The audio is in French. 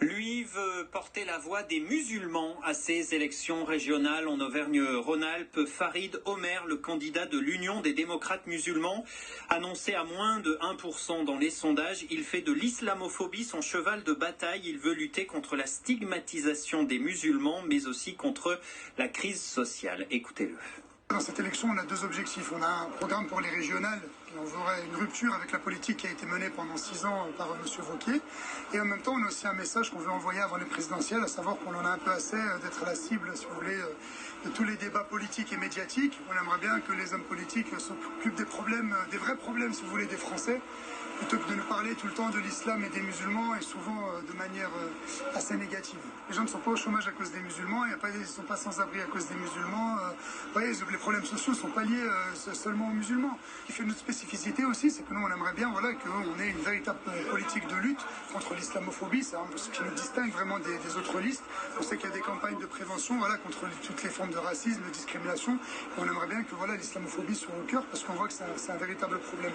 Lui veut porter la voix des musulmans à ces élections régionales en Auvergne-Rhône-Alpes. Farid Omer, le candidat de l'Union des démocrates musulmans, annoncé à moins de 1% dans les sondages, il fait de l'islamophobie son cheval de bataille. Il veut lutter contre la stigmatisation des musulmans, mais aussi contre la crise sociale. Écoutez-le. Dans cette élection, on a deux objectifs. On a un programme pour les régionales, et on voudrait une rupture avec la politique qui a été menée pendant 6 ans par M. Wauquiez. Et en même temps, on a aussi un message qu'on veut envoyer avant les présidentielles, à savoir qu'on en a un peu assez d'être la cible, si vous voulez, de tous les débats politiques et médiatiques. On aimerait bien que les hommes politiques s'occupent des problèmes, des vrais problèmes, si vous voulez, des Français, plutôt que de nous parler tout le temps de l'islam et des musulmans, et souvent de manière assez négative. Les gens ne sont pas au chômage à cause des musulmans, ils ne sont pas sans abri à cause des musulmans. Vous voyez, les problèmes sociaux ne sont pas liés seulement aux musulmans. Ce qui fait notre spécificité aussi, c'est que nous, on aimerait bien qu'on ait une véritable politique de lutte contre l'islamophobie. C'est ce qui nous distingue vraiment des autres listes. On sait qu'il y a des campagnes de prévention contre toutes les formes de racisme, de discrimination. Et on aimerait bien que l'islamophobie soit au cœur, parce qu'on voit que c'est un véritable problème.